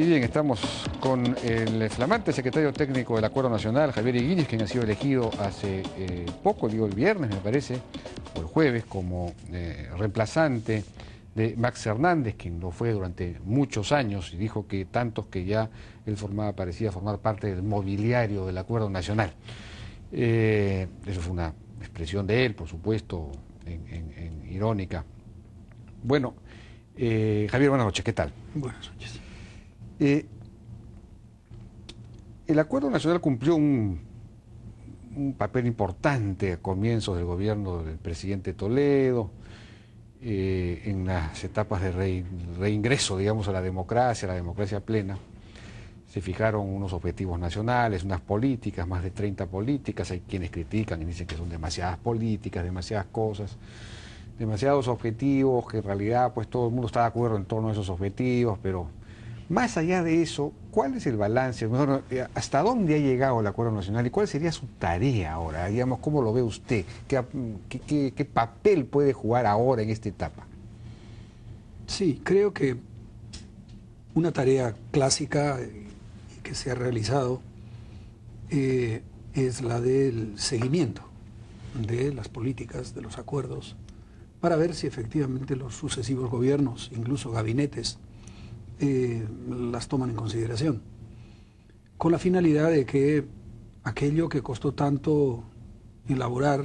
Y bien, estamos con el flamante secretario técnico del Acuerdo Nacional, Javier Higuines, quien ha sido elegido hace poco, digo el viernes me parece, o el jueves, como reemplazante de Max Hernández, quien lo fue durante muchos años y dijo que tantos que ya él parecía formar parte del mobiliario del Acuerdo Nacional. Eso fue una expresión de él, por supuesto, irónica. Bueno, Javier, buenas noches, ¿qué tal? Buenas noches. El Acuerdo Nacional cumplió un papel importante a comienzos del gobierno del presidente Toledo, en las etapas de reingreso, digamos, a la democracia plena. Se fijaron unos objetivos nacionales, unas políticas, más de 30 políticas. Hay quienes critican y dicen que son demasiadas políticas, demasiadas cosas, demasiados objetivos, que en realidad pues todo el mundo está de acuerdo en torno a esos objetivos, pero más allá de eso, ¿cuál es el balance? Bueno, ¿hasta dónde ha llegado el Acuerdo Nacional y cuál sería su tarea ahora? Digamos, ¿cómo lo ve usted? ¿Qué papel puede jugar ahora en esta etapa? Sí, creo que una tarea clásica que se ha realizado es la del seguimiento de las políticas, de los acuerdos, para ver si efectivamente los sucesivos gobiernos, incluso gabinetes, las toman en consideración, con la finalidad de que aquello que costó tanto elaborar,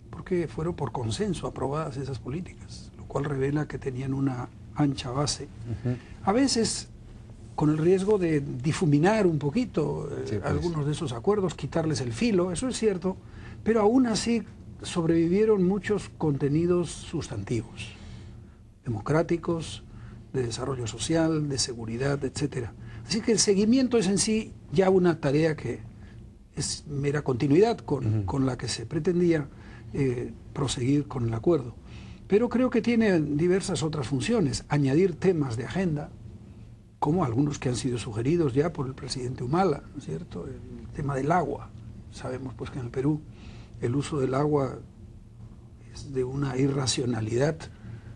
porque fueron por consenso aprobadas esas políticas, lo cual revela que tenían una ancha base, a veces con el riesgo de difuminar un poquito algunos de esos acuerdos, quitarles el filo, eso es cierto, pero aún así sobrevivieron muchos contenidos sustantivos, democráticos, de desarrollo social, de seguridad, etcétera. Así que el seguimiento es en sí ya una tarea que es mera continuidad con la que se pretendía proseguir con el acuerdo. Pero creo que tiene diversas otras funciones, añadir temas de agenda, como algunos que han sido sugeridos ya por el presidente Humala, ¿no es cierto? El tema del agua. Sabemos pues que en el Perú el uso del agua es de una irracionalidad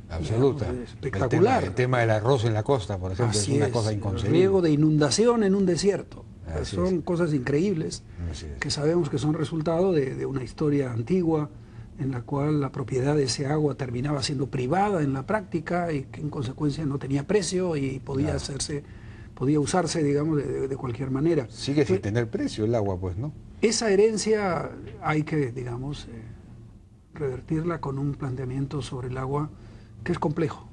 absoluta, digamos, espectacular. El tema del arroz en la costa, por ejemplo, es una cosa inconcebible. El riego de inundación en un desierto. Son cosas increíbles que sabemos que son resultado de una historia antigua en la cual la propiedad de ese agua terminaba siendo privada en la práctica y que en consecuencia no tenía precio y podía podía usarse, digamos, de cualquier manera. Sigue sin tener precio el agua, pues, ¿no? Esa herencia hay que, digamos, revertirla con un planteamiento sobre el agua que es complejo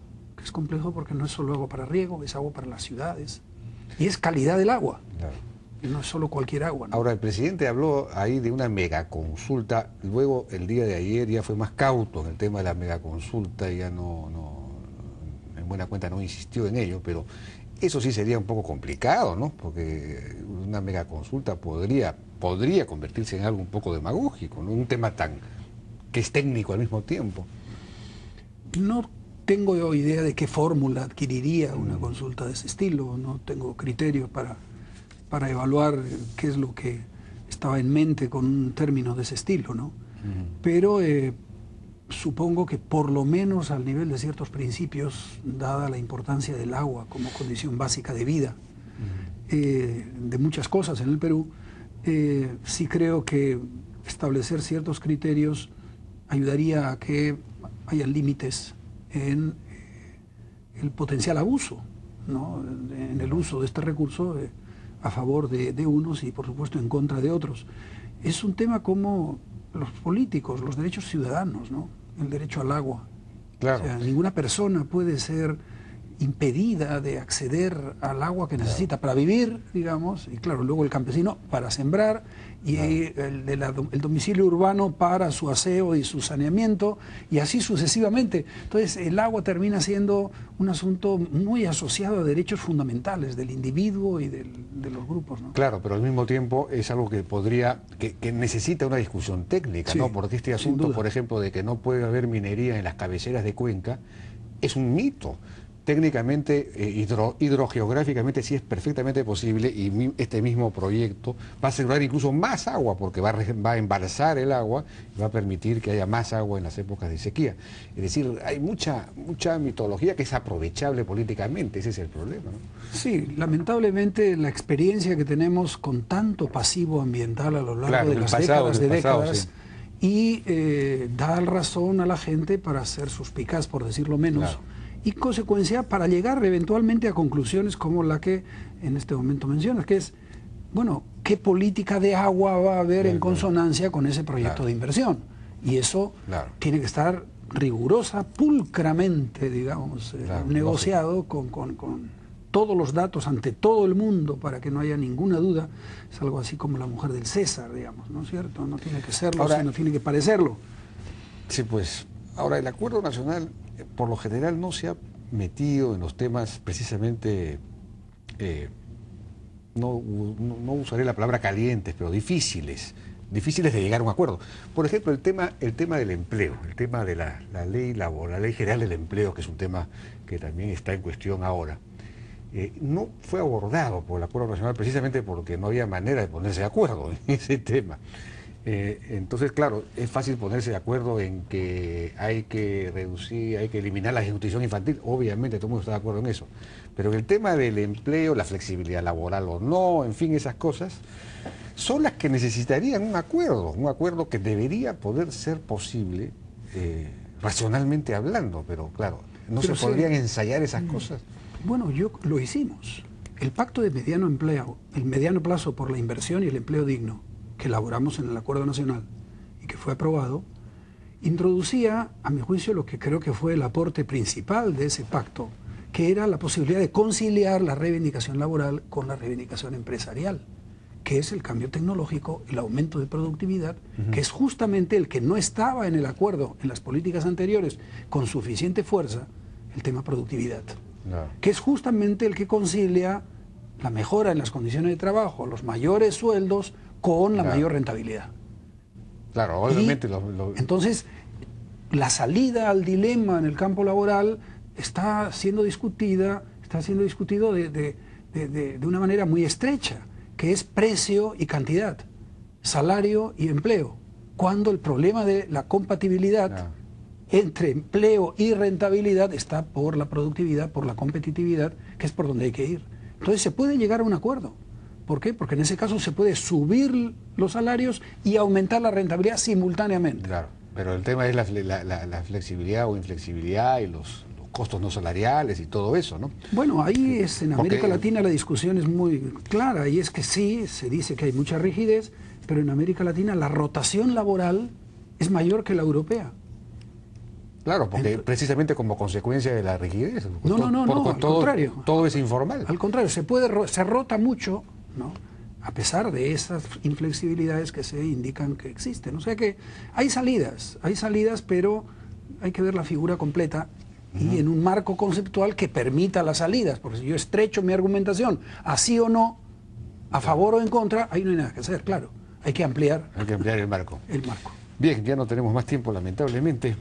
porque no es solo agua para riego, es agua para las ciudades y es calidad del agua. Claro. Y no es solo cualquier agua, ¿no? Ahora, el presidente habló ahí de una megaconsulta, luego el día de ayer ya fue más cauto en el tema de la megaconsulta, ya no en buena cuenta no insistió en ello, pero eso sí sería un poco complicado, ¿no? Porque una megaconsulta podría convertirse en algo un poco demagógico, ¿no? Un tema que es técnico al mismo tiempo. No tengo yo idea de qué fórmula adquiriría una consulta de ese estilo, no tengo criterio para evaluar qué es lo que estaba en mente con un término de ese estilo, ¿no? Pero supongo que por lo menos al nivel de ciertos principios, dada la importancia del agua como condición básica de vida, de muchas cosas en el Perú, sí creo que establecer ciertos criterios ayudaría a que haya límites en el potencial abuso, ¿no? En el uso de este recurso a favor de unos y por supuesto en contra de otros. Es un tema como los políticos, los derechos ciudadanos, ¿no? El derecho al agua. Claro. O sea, ninguna persona puede ser impedida de acceder al agua que necesita para vivir, digamos, y claro, luego el campesino para sembrar y el domicilio urbano para su aseo y su saneamiento y así sucesivamente. Entonces el agua termina siendo un asunto muy asociado a derechos fundamentales del individuo y de los grupos, ¿no? Claro, pero al mismo tiempo es algo que que necesita una discusión técnica, ¿no? Porque este asunto, por ejemplo, de que no puede haber minería en las cabeceras de cuenca, es un mito. técnicamente, hidrogeográficamente sí es perfectamente posible, y este mismo proyecto va a asegurar incluso más agua, porque va a embalsar el agua y va a permitir que haya más agua en las épocas de sequía. Es decir, hay mucha mitología que es aprovechable políticamente, ese es el problema, ¿no? Sí, lamentablemente la experiencia que tenemos con tanto pasivo ambiental a lo largo de las décadas, sí. Y da razón a la gente para ser suspicaz, por decirlo menos. Claro. Y consecuencia para llegar eventualmente a conclusiones como la que en este momento mencionas, que es, bueno, ¿qué política de agua va a haber en consonancia con ese proyecto de inversión? Y eso tiene que estar rigurosa, pulcramente, digamos, negociado con todos los datos ante todo el mundo para que no haya ninguna duda. Es algo así como la mujer del César, digamos, ¿no es cierto? No tiene que serlo, sino tiene que parecerlo. Sí, pues, ahora el acuerdo nacional por lo general no se ha metido en los temas precisamente, no usaré la palabra calientes, pero difíciles de llegar a un acuerdo. Por ejemplo, el tema del empleo, el tema de la ley general del empleo, que es un tema que también está en cuestión ahora, no fue abordado por el acuerdo nacional precisamente porque no había manera de ponerse de acuerdo en ese tema. Entonces, claro, es fácil ponerse de acuerdo en que hay que reducir, hay que eliminar la desnutrición infantil, obviamente todo el mundo está de acuerdo en eso, pero el tema del empleo, la flexibilidad laboral o no, en fin, esas cosas, son las que necesitarían un acuerdo que debería poder ser posible racionalmente hablando, pero claro, no se podrían ensayar esas cosas. Bueno, lo hicimos. El pacto de mediano plazo por la inversión y el empleo digno, que elaboramos en el Acuerdo Nacional y que fue aprobado, introducía, a mi juicio, lo que creo que fue el aporte principal de ese pacto, que era la posibilidad de conciliar la reivindicación laboral con la reivindicación empresarial, que es el cambio tecnológico, el aumento de productividad, que es justamente el que no estaba en el acuerdo en las políticas anteriores con suficiente fuerza, el tema productividad, que es justamente el que concilia la mejora en las condiciones de trabajo, los mayores sueldos, con la mayor rentabilidad. Claro, obviamente. Entonces, la salida al dilema en el campo laboral está siendo discutido de una manera muy estrecha, que es precio y cantidad, salario y empleo, cuando el problema de la compatibilidad entre empleo y rentabilidad está por la productividad, por la competitividad, que es por donde hay que ir. Entonces se puede llegar a un acuerdo. ¿Por qué? Porque en ese caso se puede subir los salarios y aumentar la rentabilidad simultáneamente. Claro, pero el tema es la flexibilidad o inflexibilidad y los costos no salariales y todo eso, ¿no? Bueno, ahí en América Latina la discusión es muy clara, y es que sí, se dice que hay mucha rigidez, pero en América Latina la rotación laboral es mayor que la europea. Claro, porque precisamente como consecuencia de la rigidez. No, al contrario. Todo es informal. Al contrario, se rota mucho, ¿no?, a pesar de esas inflexibilidades que se indican que existen. O sea que hay salidas, pero hay que ver la figura completa y en un marco conceptual que permita las salidas, porque si yo estrecho mi argumentación así o no, a favor o en contra, ahí no hay nada que hacer, claro. Hay que ampliar. Hay que ampliar el marco. El marco. Bien, ya no tenemos más tiempo, lamentablemente.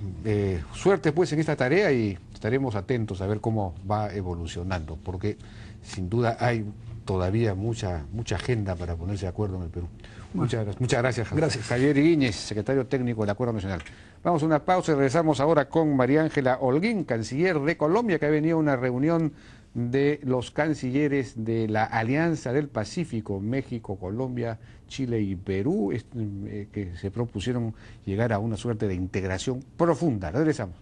Suerte pues en esta tarea y estaremos atentos a ver cómo va evolucionando, porque sin duda hay todavía mucha agenda para ponerse de acuerdo en el Perú. Bueno, muchas gracias. Gracias. Javier Iguíñez, secretario técnico del Acuerdo Nacional. Vamos a una pausa y regresamos ahora con María Ángela Holguín, canciller de Colombia, que ha venido a una reunión de los cancilleres de la Alianza del Pacífico, México, Colombia, Chile y Perú, que se propusieron llegar a una suerte de integración profunda. Regresamos.